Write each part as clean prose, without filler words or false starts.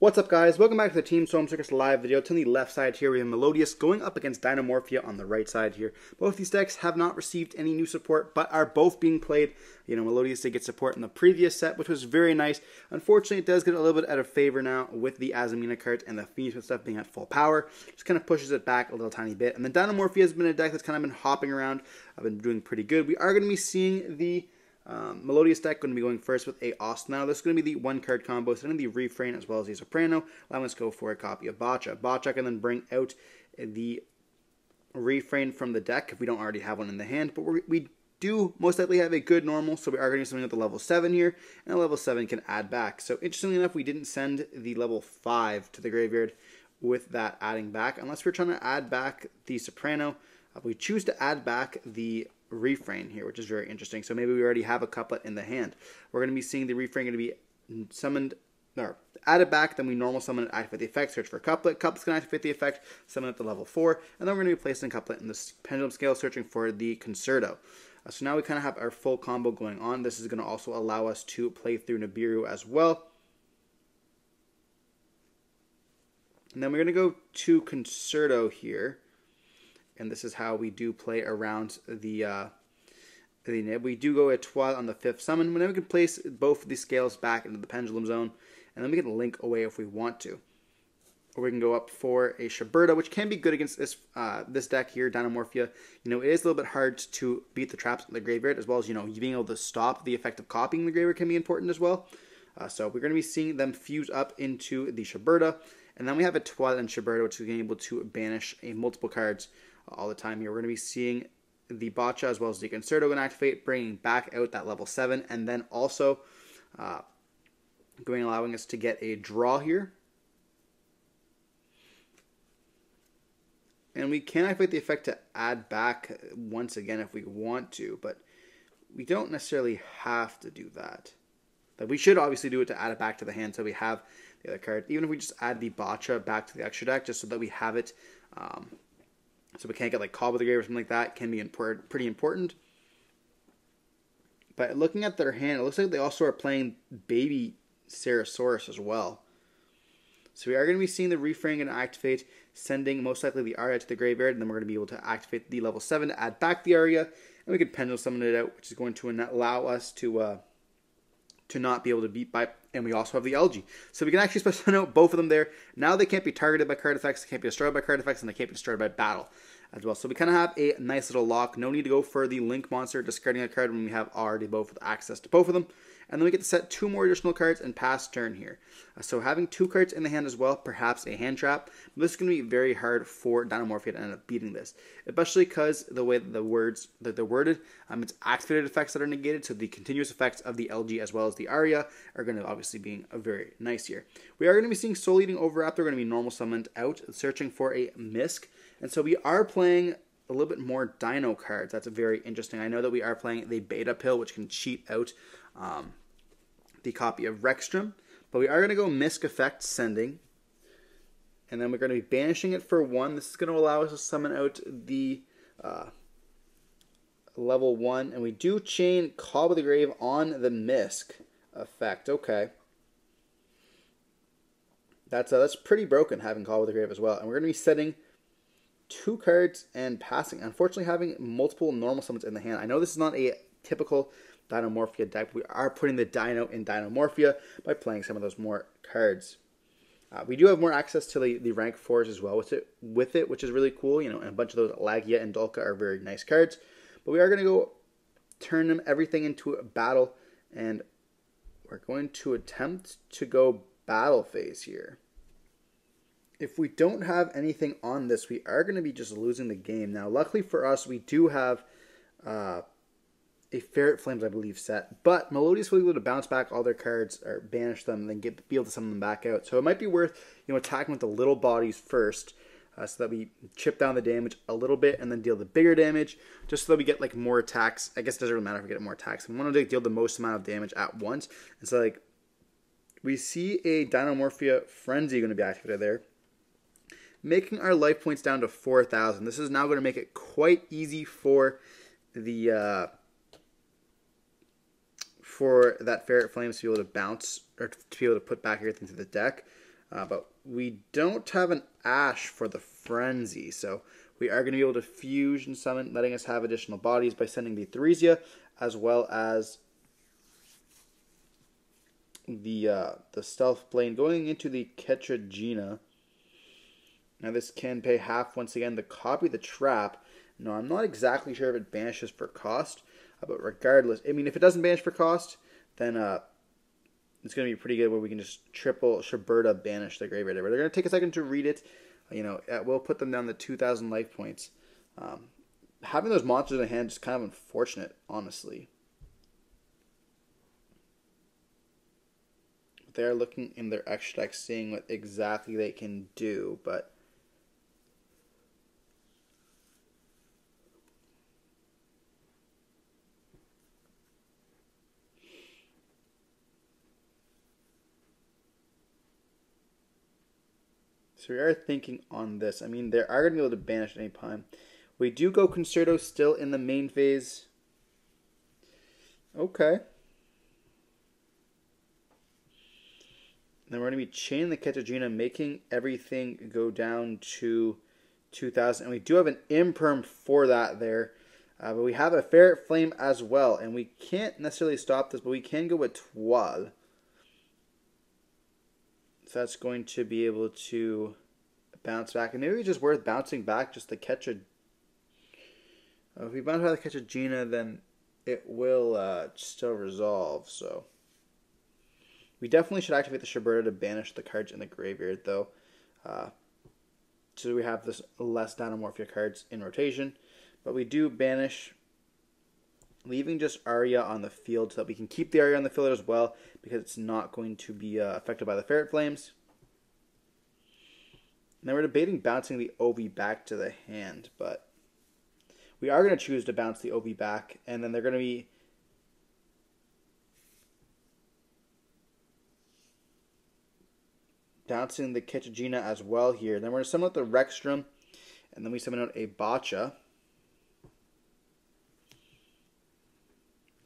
What's up, guys? Welcome back to the Team Solemn Circus live video. To the left side here, we have Melodious going up against Dinomorphia on the right side here. Both these decks have not received any new support, but are both being played. You know, Melodious did get support in the previous set, which was very nice. Unfortunately, it does get a little bit out of favor now with the Azamina cards and the Phoenix and stuff being at full power. Just kind of pushes it back a little tiny bit. And then Dinomorphia has been a deck that's kind of been hopping around. I've been doing pretty good. We are going to be seeing the Melodious deck going to be going first with a Austin. Now, this is going to be the one card combo, sending the Refrain as well as the Soprano. Allowing us to go for a copy of Botcha. Botcha can then bring out the Refrain from the deck if we don't already have one in the hand, but we do most likely have a good normal, so we are going to do something at the level 7 here, and a level 7 can add back. So interestingly enough, we didn't send the level 5 to the graveyard with that adding back, unless we're trying to add back the Soprano. We choose to add back the Refrain here, which is very interesting. So maybe we already have a couplet in the hand. We're going to be seeing the Refrain going to be summoned, or added back, then we normal summon it, activate the effect, search for a couplet. Couplet's going to activate the effect, summon it to level 4, and then we're going to be placing a couplet in the pendulum scale, searching for the Concerto. So now we kind of have our full combo going on. This is going to also allow us to play through Nibiru as well. And then we're going to go to Concerto here. And this is how we do play around the nib. We do go a Twilight on the 5th summon, and then we can place both of these scales back into the pendulum zone, and then we can link away if we want to. Or we can go up for a Shiberta, which can be good against this this deck here, Dinomorphia. You know, it is a little bit hard to beat the traps in the graveyard, as well as, you know, being able to stop the effect of copying the graveyard can be important as well. So we're going to be seeing them fuse up into the Shiberta, and then we have a Twilight and Shiberta, which is being able to banish multiple cards all the time here. We're going to be seeing the Botcha as well as the Concerto going to activate, bringing back out that level 7, and then also allowing us to get a draw here. And we can activate the effect to add back once again if we want to, but we don't necessarily have to do that. But we should obviously do it to add it back to the hand so we have the other card. Even if we just add the Botcha back to the extra deck just so that we have it, so we can't get like caught with the grave or something like that, can be pretty important. But looking at their hand, it looks like they also are playing Baby Sarasaurus as well. So we are going to be seeing the Refrain going to activate, sending most likely the Aria to the graveyard, and then we're going to be able to activate the level 7 to add back the Aria, and we can pendulum summon it out, which is going to allow us to not be able to beat by, and we also have the Algae. So we can actually special note both of them there. Now they can't be targeted by card effects, they can't be destroyed by card effects, and they can't be destroyed by battle as well. So we kind of have a nice little lock. No need to go for the Link monster, discarding a card when we have already both with access to both of them. And then we get to set 2 more additional cards and pass turn here. So having 2 cards in the hand as well, perhaps a hand trap. This is going to be very hard for Dinomorphia to end up beating this, especially because the way that they're worded, it's activated effects that are negated, so the continuous effects of the LG as well as the Aria are going to obviously be very nice here. We are going to be seeing Soul Eating Overwrap. They're going to be normal summoned out, searching for a Misk, and so we are playing a little bit more Dino cards. That's very interesting. I know that we are playing the Beta Pill, which can cheat out the copy of Rexstrom, but we are going to go Misk effect sending, and then we're going to be banishing it for 1. This is going to allow us to summon out the level 1, and we do chain Call with the Grave on the Misk effect. Okay, that's pretty broken, having Call with the Grave as well, and we're going to be setting 2 cards and passing. Unfortunately, having multiple normal summons in the hand. I know this is not a typical Dinomorphia deck, but we are putting the Dino in Dinomorphia by playing some of those more cards. We do have more access to the rank 4s as well with it, which is really cool. You know, and a bunch of those Lagia and Dolka are very nice cards. But we are going to go turn everything into a battle, and we're going to attempt to go battle phase here. If we don't have anything on this, we are going to be just losing the game. Now, luckily for us, we do have a Ferret Flames, I believe, set. But Melodious will be able to bounce back all their cards, or banish them, and then be able to summon them back out. So it might be worth, you know, attacking with the little bodies first, so that we chip down the damage a little bit, and then deal the bigger damage, just so that we get like more attacks. I guess it doesn't really matter if we get more attacks. We want to deal the most amount of damage at once. And so, like, we see a Dinomorphia Frenzy going to be activated there, making our life points down to 4,000. This is now going to make it quite easy for the for that Ferret Flames to be able to bounce, or to be able to put back everything to the deck. But we don't have an Ash for the Frenzy, so we are going to be able to fusion summon, letting us have additional bodies by sending the Theresia, as well as the Stealth Blade going into the Ketragina. Now this can pay half once again to copy the trap. No, I'm not exactly sure if it banishes for cost, but regardless, I mean, if it doesn't banish for cost, then it's going to be pretty good where we can just triple Shiberta banish the graveyard. They're going to take a second to read it. You know, we'll put them down to 2,000 life points. Having those monsters in hand is kind of unfortunate, honestly. They're looking in their extra deck, seeing what exactly they can do, but so we are thinking on this. I mean, they are going to be able to banish at any time. We do go Concerto still in the main phase. Okay. Then we're going to be chaining the Ketragina, making everything go down to 2,000. And we do have an Imperm for that there. But we have a Ferret Flame as well. And we can't necessarily stop this, but we can go with Duel. So that's going to be able to bounce back. And maybe it's just worth bouncing back just to catch a... if we bounce back to catch a Gina, then it will still resolve. So we definitely should activate the Shiberta to banish the cards in the graveyard, though. So we have this less Dinomorphia cards in rotation. But we do banish, leaving just Arya on the field so that we can keep the Arya on the field as well, because it's not going to be affected by the Ferret Flames. And then we're debating bouncing the OV back to the hand, but we are going to choose to bounce the OV back, and then they're going to be bouncing the Ketragina as well here. Then we're going to summon out the Rexstrom, and then we summon out a Botcha.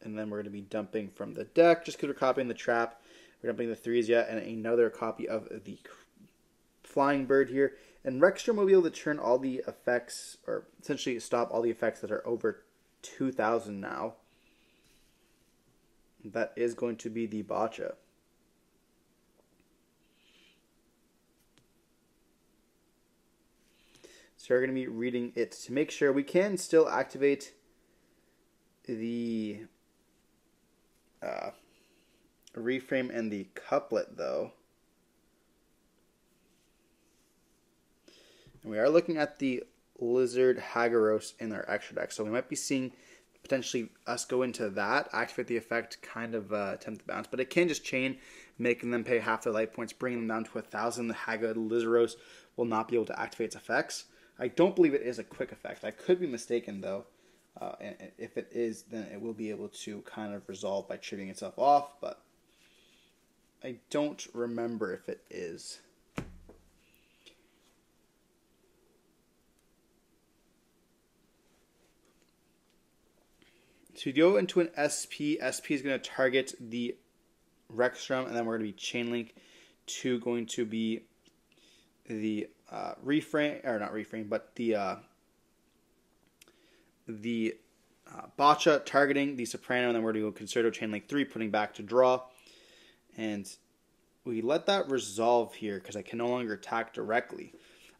And then we're going to be dumping from the deck, just because we're copying the trap. We're dumping the Theresia and another copy of the Flying Bird here. And Rexstrom will be able to turn all the effects, or essentially stop all the effects that are over 2,000 now. That is going to be the Botcha. So we're going to be reading it to make sure we can still activate the reframe and the couplet, though. And we are looking at the Lizard Hagaros in our extra deck, so we might be seeing potentially us go into that, activate the effect, kind of attempt to bounce, but it can just chain, making them pay half their life points, bringing them down to 1,000. The Lizaros will not be able to activate its effects. I don't believe it is a quick effect. I could be mistaken, though. And if it is, then it will be able to kind of resolve by triggering itself off, but I don't remember if it is. So you go into an SP. SP is going to target the Rexstrom, and then we're going to be chain link to going to be the reframe, or not reframe, but the Botcha targeting the Soprano, and then we're going to go Concerto chain link 3, putting back to draw. And we let that resolve here because I can no longer attack directly.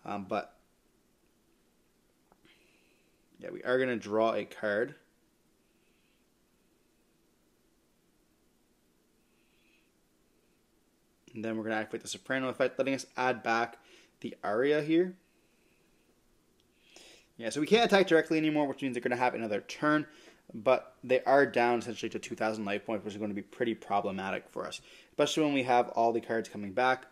But yeah, we are going to draw a card. And then we're going to activate the Soprano effect, letting us add back the Aria here. Yeah, so we can't attack directly anymore, which means they're going to have another turn. But they are down essentially to 2,000 life points, which is going to be pretty problematic for us. Especially when we have all the cards coming back.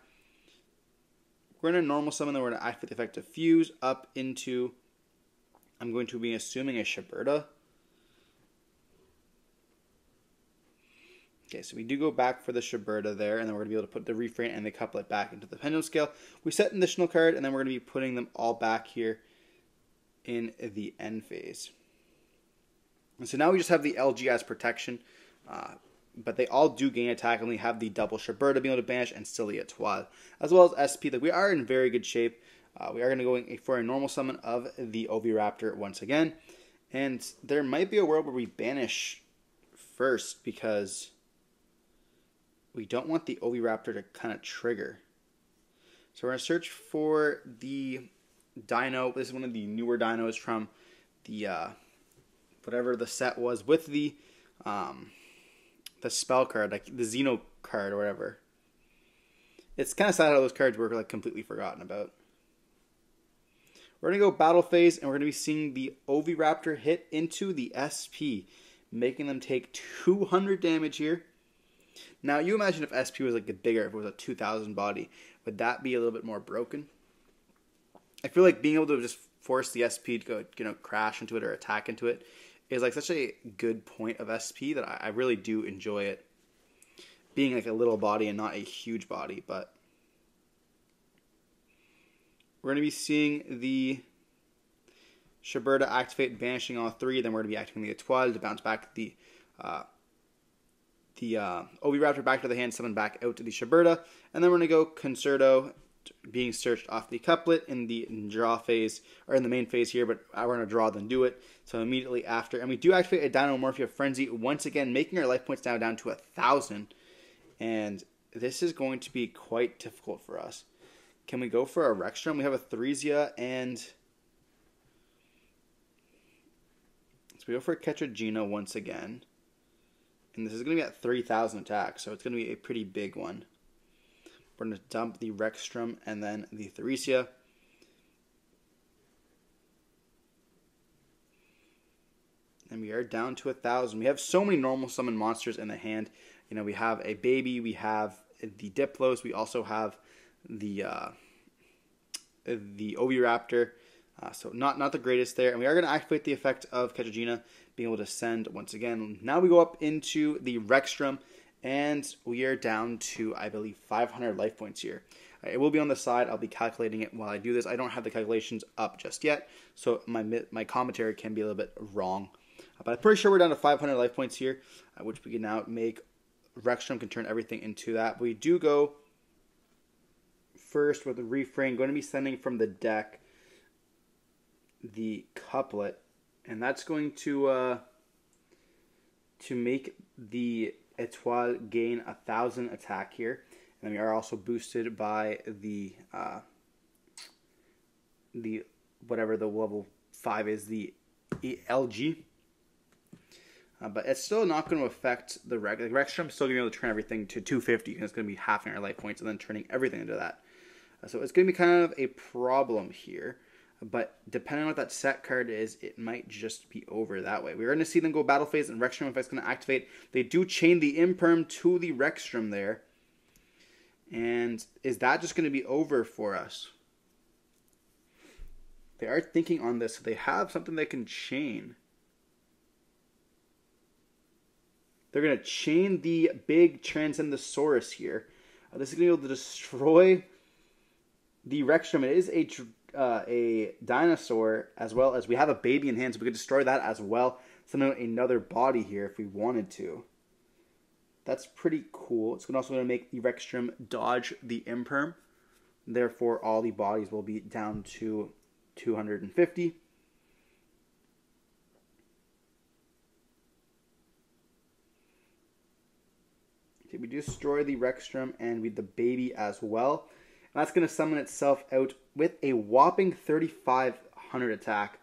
We're going to normal summon, then we're going to activate the effect to fuse up into, I'm going to be assuming a Shiberta. Okay, so we do go back for the Shiberta there, and then we're going to be able to put the refrain and the couplet back into the pendulum scale. We set an additional card, and then we're going to be putting them all back here in the end phase. And so now we just have the LG as protection. but they all do gain attack, and we have the double Shiberta being able to banish and still the Etoile, as well as SP. Like, we are in very good shape. We are going to go for a normal summon of the Oviraptor once again. And there might be a world where we banish first because we don't want the Oviraptor to kind of trigger. So we're going to search for the Dino. This is one of the newer dinos from the whatever the set was with the spell card, like the Xeno card or whatever. It's kind of sad how those cards were like completely forgotten about. We're going to go battle phase, and we're going to be seeing the Oviraptor hit into the SP, making them take 200 damage here. Now, you imagine if SP was like bigger, if it was a 2000 body, would that be a little bit more broken? I feel like being able to just force the SP to go, crash into it or attack into it is like such a good point of SP that I really do enjoy it. Being like a little body and not a huge body, but we're going to be seeing the Shiberta activate, banishing all three. Then we're going to be activating the Etoile to bounce back the Oviraptor back to the hand, summon back out to the Shiberta. And then we're going to go Concerto, being searched off the couplet in the draw phase, or in the main phase here, but we're going to draw then do it. So immediately after. And we do activate a Dinomorphia Frenzy once again, making our life points now down to 1,000. And this is going to be quite difficult for us. Can we go for a Rexstrom? We have a Theresia, and so we go for a Ketragina once again. And this is going to be at 3,000 attack, so it's going to be a pretty big one. We're going to dump the Rexstrom and then the Theresia. And we are down to 1,000. We have so many normal summon monsters in the hand. We have a baby, we have the Diplos, we also have the Oviraptor, so not the greatest there. And we are going to activate the effect of Ketragina being able to send once again. Now we go up into the Rexstrom, and we are down to, I believe, 500 life points here. It will be on the side. I'll be calculating it while I do this. I don't have the calculations up just yet, so my commentary can be a little bit wrong. But I'm pretty sure we're down to 500 life points here, which we can now make. Rexstrom can turn everything into that. We do go first with the refrain. Going to be sending from the deck the couplet, and that's going to make the Etoile gain 1,000 attack here. And then we are also boosted by the whatever the level 5 is, the LG. But it's still not going to affect the Rex. Like, Rexstrom's still going to be able to turn everything to 250, and it's going to be halving our life points and then turning everything into that. So it's going to be kind of a problem here. But depending on what that set card is, it might just be over that way. We're going to see them go battle phase, and Rexstrom effect's going to activate. They do chain the Imperm to the Rexstrom there. And is that just going to be over for us? They are thinking on this. So they have something they can chain. They're going to chain the big Transcendosaurus here. This is going to be able to destroy the Rexstrom. It is a dinosaur, as well as we have a baby in hand, so we could destroy that as well. Send out another body here if we wanted to. That's pretty cool. It's also going to make the Rexstrom dodge the Imperm. Therefore, all the bodies will be down to 250. We destroy the Rexstrom and with the baby as well. And that's going to summon itself out with a whopping 3,500 attack.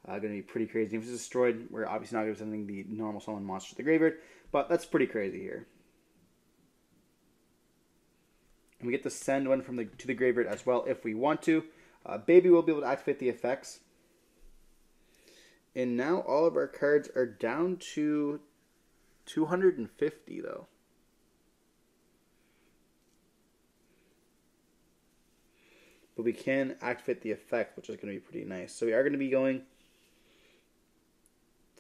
Going to be pretty crazy. If it's destroyed, we're obviously not going to be sending the normal summon monster to the graveyard, but that's pretty crazy here. And we get to send one to the graveyard as well if we want to. Baby will be able to activate the effects. And now all of our cards are down to 250 though. But we can activate the effect, which is going to be pretty nice. So we are going to be going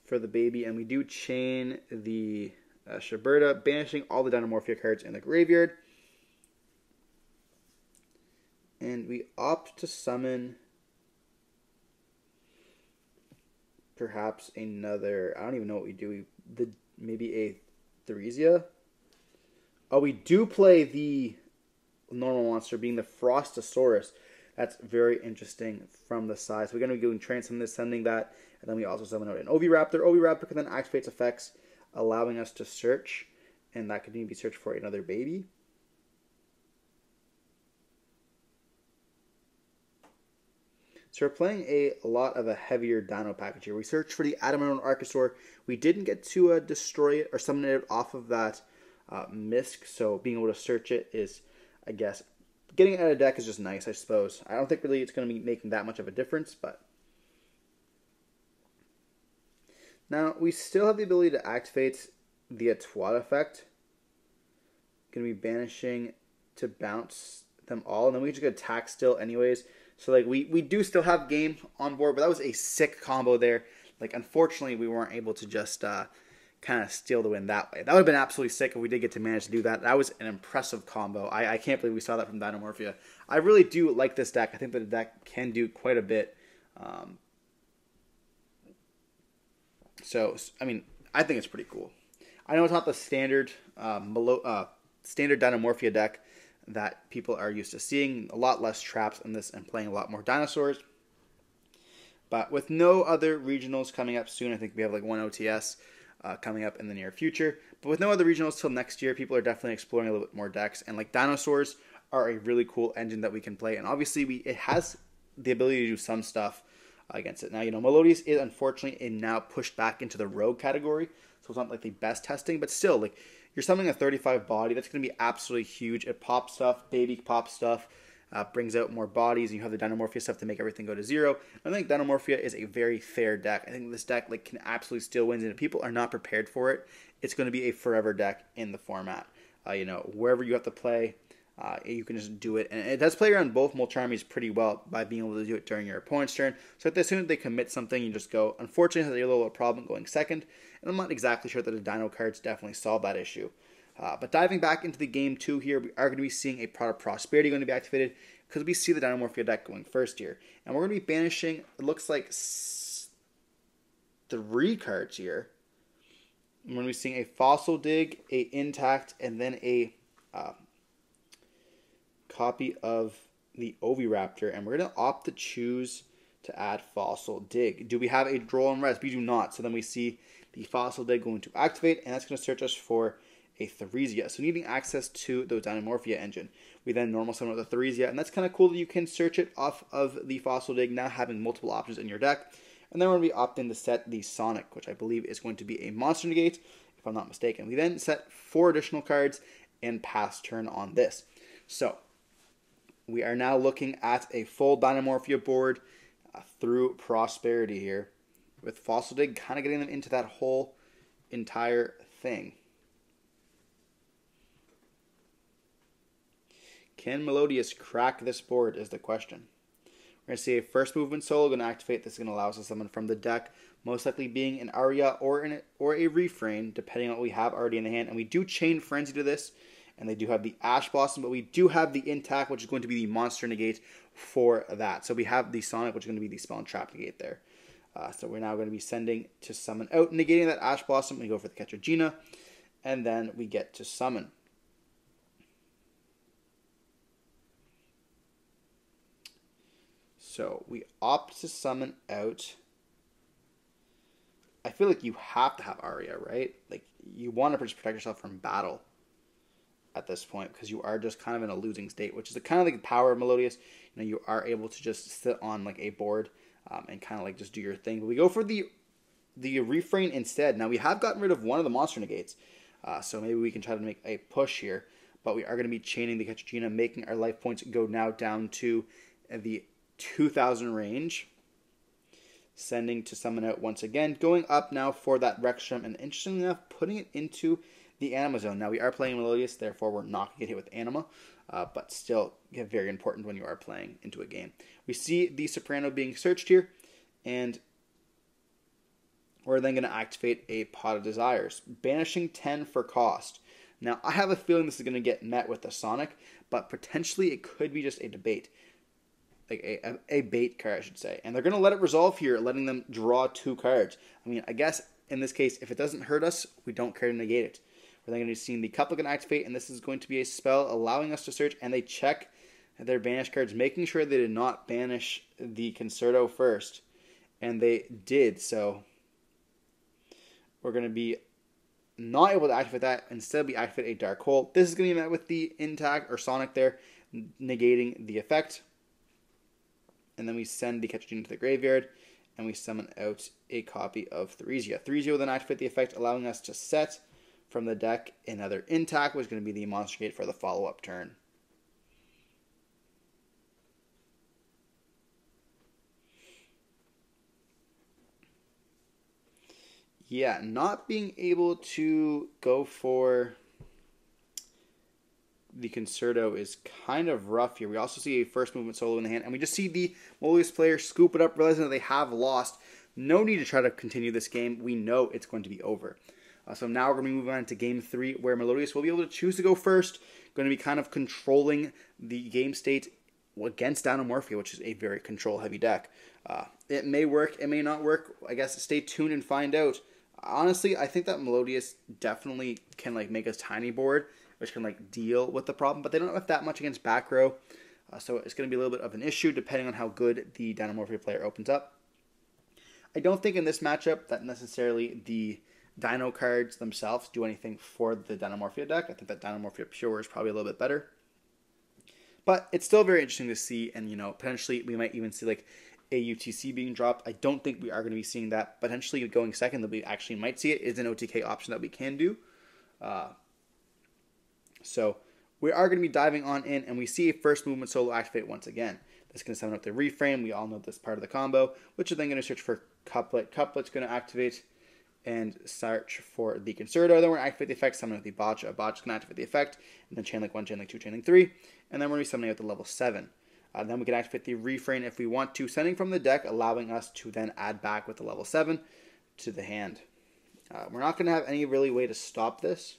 for the baby, and we do chain the Shiberta, banishing all the Dinomorphia cards in the graveyard. And we opt to summon perhaps another, I don't even know what we do. Maybe a Theresia? Oh, we do play the normal monster, being the Frostosaurus. That's very interesting from the size. We're going to be doing Transcend this, sending that, and then we also summon out an Oviraptor. Oviraptor can then activate its effects, allowing us to search, and that could be searched for another baby. So we're playing a lot of a heavier Dino package here. We searched for the Adamantine Archosaur. We didn't get to destroy it or summon it off of that Misk, so being able to search it is, I guess, getting it out of deck is just nice, I suppose. I don't think really it's going to be making that much of a difference, but... Now, we still have the ability to activate the Atwad effect. Going to be banishing to bounce them all, and then we just get attack still anyways. So, like, we do still have game on board, but that was a sick combo there. Like, unfortunately, we weren't able to just kind of steal the win that way. That would have been absolutely sick if we did get to manage to do that. That was an impressive combo. I can't believe we saw that from Dinomorphia. I really do like this deck. I think that the deck can do quite a bit. So, I mean, I think it's pretty cool. I know it's not the standard standard Dinomorphia deck that people are used to seeing. A lot less traps in this and playing a lot more dinosaurs. But with no other regionals coming up soon, I think we have like one OTS coming up in the near future. But with no other regionals till next year, people are definitely exploring a little bit more decks. And like dinosaurs are a really cool engine that we can play. And obviously it has the ability to do some stuff against it. Now, you know, Melodious is unfortunately now pushed back into the rogue category. So it's not like the best testing, but still, like, you're summoning a 35 body. That's going to be absolutely huge. It pops stuff, baby pop stuff, brings out more bodies, and you have the Dinomorphia stuff to make everything go to 0. I think Dinomorphia is a very fair deck. I think this deck like can absolutely steal wins, and if people are not prepared for it, it's going to be a forever deck in the format. You know, wherever you have to play, you can just do it. And it does play around both Molcharmies pretty well by being able to do it during your opponent's turn. So as soon as they commit something, you just go. Unfortunately, it has a little problem going second. And I'm not exactly sure that the Dino cards definitely solve that issue. But diving back into the game 2 here, we are going to be seeing a Pot of Prosperity going to be activated because we see the Dinomorphia deck going first here. And we're going to be banishing, it looks like 3 cards here. We're going to be seeing a Fossil Dig, a Intact, and then a copy of the Oviraptor. And we're going to opt to choose to add Fossil Dig. Do we have a Droll and Rest? We do not. So then we see the Fossil Dig going to activate, and that's going to search us for a Theresia. So needing access to the Dinomorphia engine. We then normal summon with a Theresia, and that's kind of cool that you can search it off of the Fossil Dig, now having multiple options in your deck. And then we're going to be opting to set the Sonic, which I believe is going to be a Monster Negate, if I'm not mistaken. We then set 4 additional cards and pass turn on this. So we are now looking at a full Dinomorphia board through Prosperity here, with Fossil Dig kind of getting them into that whole entire thing. Can Melodious crack this board is the question. We're going to see a first movement solo going to activate. This is going to allow us to summon from the deck, most likely being an Aria or a Refrain, depending on what we have already in the hand. And we do Chain Frenzy to this, and they do have the Ash Blossom, but we do have the Intact, which is going to be the Monster Negate for that. So we have the Sonic, which is going to be the Spell and Trap Negate there. So we're now going to be sending to summon out, negating that Ash Blossom. We go for the Ketragina, and then we get to summon. So we opt to summon out. I feel like you have to have Aria, right? Like, you want to just protect yourself from battle at this point, because you are just kind of in a losing state, which is kind of like the power of Melodious. You know, you are able to just sit on like a board and kind of like just do your thing. But we go for the Refrain instead. Now we have gotten rid of one of the Monster Negates, so maybe we can try to make a push here. But we are going to be chaining the Ketragina, making our life points go now down to the 2,000 range. Sending to summon out once again. Going up now for that Rexstrom, and interestingly enough, putting it into the Anima Zone. Now, we are playing Melodious, therefore we're not going to get hit with Anima, but still very important when you are playing into a game. We see the Soprano being searched here, and we're then going to activate a Pot of Desires, banishing 10 for cost. Now, I have a feeling this is going to get met with the Sonic, but potentially it could be just a debate. Like a bait card, I should say. And they're going to let it resolve here, letting them draw 2 cards. I mean, I guess in this case, if it doesn't hurt us, we don't care to negate it. We're then going to be seeing the couplet activate, and this is going to be a spell allowing us to search, and they check their banish cards, making sure they did not banish the Concerto first. And they did, so we're going to be not able to activate that. Instead, we activate a Dark Hole. This is going to be met with the intact, or Sonic there, negating the effect. And then we send the Ketchugene to the graveyard, and we summon out a copy of Theresia. Theresia will then activate the effect, allowing us to set from the deck another intact, which is going to be the Monster Gate for the follow-up turn. Yeah, not being able to go for the Concerto is kind of rough here. We also see a first movement solo in the hand, and we just see the Melodious player scoop it up, realizing that they have lost. No need to try to continue this game. We know it's going to be over. So now we're going to be moving on to game 3, where Melodious will be able to choose to go first. Going to be kind of controlling the game state against Dinomorphia, which is a very control-heavy deck. It may work, it may not work. I guess stay tuned and find out. Honestly, I think that Melodious definitely can make a tiny board, which can deal with the problem, but they don't have that much against back row, so it's going to be a little bit of an issue depending on how good the Dinomorphia player opens up. I don't think in this matchup that necessarily the Dino cards themselves do anything for the Dinomorphia deck. I think that Dinomorphia Pure is probably a little bit better, but it's still very interesting to see, and potentially we might even see a UTC being dropped. I don't think we are going to be seeing that. Potentially going second that we actually might see it is an OTK option that we can do. So we are going to be diving on in, and we see a first movement solo activate once again. That's going to summon up the reframe. We all know this part of the combo, which is then going to search for couplet. Couplet's going to activate and search for the Concerto. Then we're going to activate the effect, summon out the Botcha. Botcha's going to activate the effect, and then chain link 1, chain link 2, chain link 3, and then we're going to be summoning out the level 7. Then we can activate the refrain if we want to, sending from the deck, allowing us to then add back with the level 7 to the hand. We're not going to have any really way to stop this.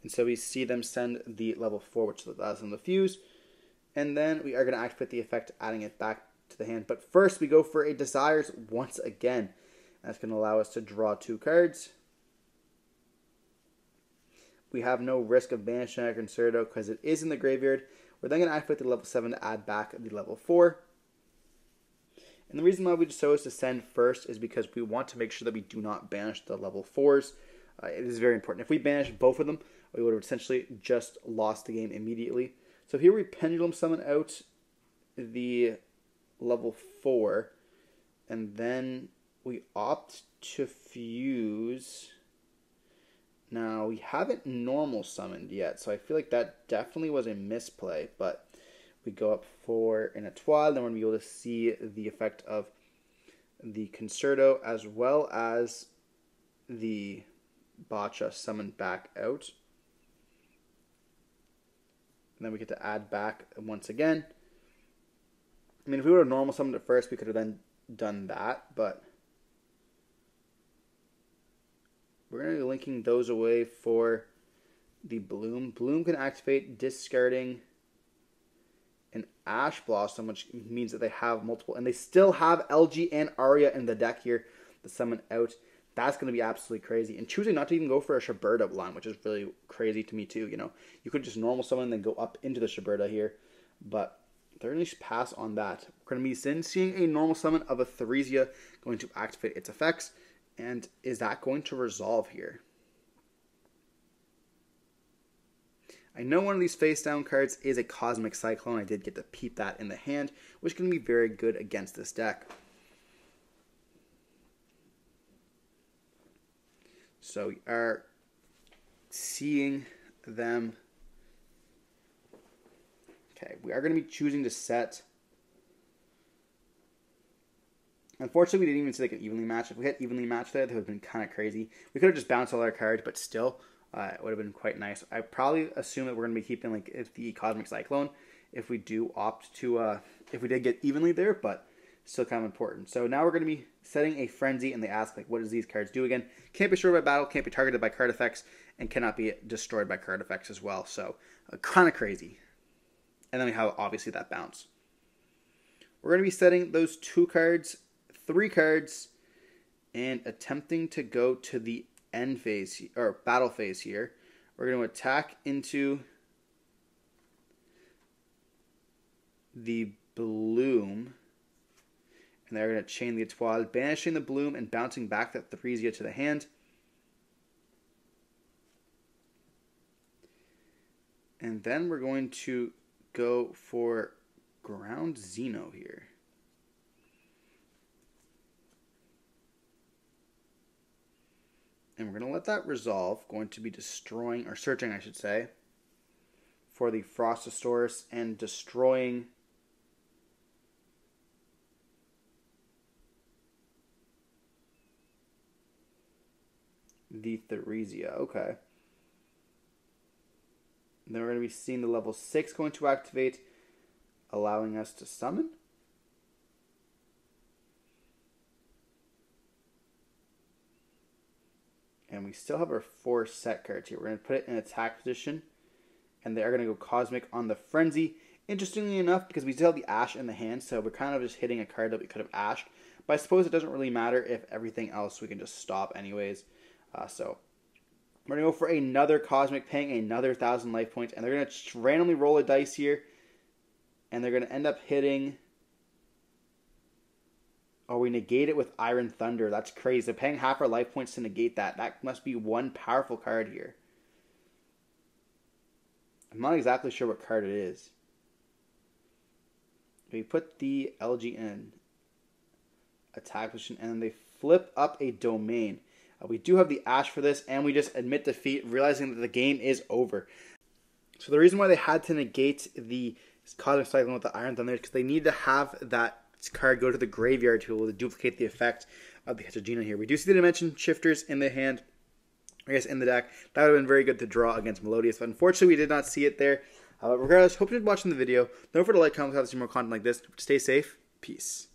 And so we see them send the level 4, which allows them to fuse. And then we are going to activate the effect, adding it back to the hand. But first, we go for a Desires once again. That's going to allow us to draw 2 cards. We have no risk of banishing our Concerto because it is in the graveyard. We're then going to activate the level 7 to add back the level 4. And the reason why we chose to send first is because we want to make sure that we do not banish the level 4s. It is very important. If we banish both of them, we would have essentially just lost the game immediately. So here we Pendulum Summon out the level 4. And then we opt to fuse. Now, we haven't normal summoned yet, so I feel like that definitely was a misplay, but we go up for an Etoile, then we're going to be able to see the effect of the Concerto as well as the Botcha summoned back out. And then we get to add back once again. I mean, if we would have normal summoned it first, we could have then done that, but we're going to be linking those away for the Bloom. Bloom can activate, discarding an Ash Blossom, which means that they have multiple, and they still have LG and Arya in the deck here to summon out. That's going to be absolutely crazy. And choosing not to even go for a Shiberta line, which is really crazy to me too. You could just normal summon and then go up into the Shiberta here, but they're going to pass on that. We're going to be seeing a normal summon of a Theresia going to activate its effects. And is that going to resolve here? I know one of these face down cards is a Cosmic Cyclone. I did get to peep that in the hand, which can be very good against this deck. So we are seeing them. Okay, we are going to be choosing to set. Unfortunately, we didn't even see an evenly match. If we had evenly matched there, that would have been kind of crazy. We could have just bounced all our cards, but still, it would have been quite nice. I probably assume that we're going to be keeping the Cosmic Cyclone if we do opt to, if we did get evenly there, but still kind of important. So now we're going to be setting a Frenzy, and they ask, what does these cards do again? Can't be destroyed by battle, can't be targeted by card effects, and cannot be destroyed by card effects as well. So, kind of crazy. And then we have, obviously, that bounce. We're going to be setting those 2 cards, 3 cards, And attempting to go to the end phase, or battle phase here, we're going to attack into the bloom. And they're going to chain the Etoile, banishing the bloom and bouncing back that Theresia to the hand. And then we're going to go for Ground Xeno here. And we're going to let that resolve. Going to be destroying, or searching I should say, for the Frostosaurus and destroying the Theresia. Okay. And then we're going to be seeing the level 6 going to activate, allowing us to summon. And we still have our 4 set cards here. We're going to put it in attack position. And they are going to go Cosmic on the Frenzy. Interestingly enough, because we still have the Ash in the hand, so we're kind of just hitting a card that we could have ashed. But I suppose it doesn't really matter if everything else we can just stop anyways. So we're going to go for another Cosmic, paying another 1,000 life points. And they're going to randomly roll a dice here. And they're going to end up hitting... Oh, we negate it with Iron Thunder. That's crazy. They're paying half our life points to negate that. That must be one powerful card here. I'm not exactly sure what card it is. We put the LG in attack position, and then they flip up a domain. We do have the Ash for this, and we just admit defeat, realizing that the game is over. So the reason why they had to negate the Cosmic Cyclone with the Iron Thunder is because they need to have that card go to the graveyard tool to duplicate the effect of the Heterogena here. We do see the Dimension Shifters in the hand, I guess in the deck. That would have been very good to draw against Melodious, but unfortunately we did not see it there. Regardless, hope you enjoyed watching the video. Don't forget to like, comment, have some more content like this. Stay safe. Peace.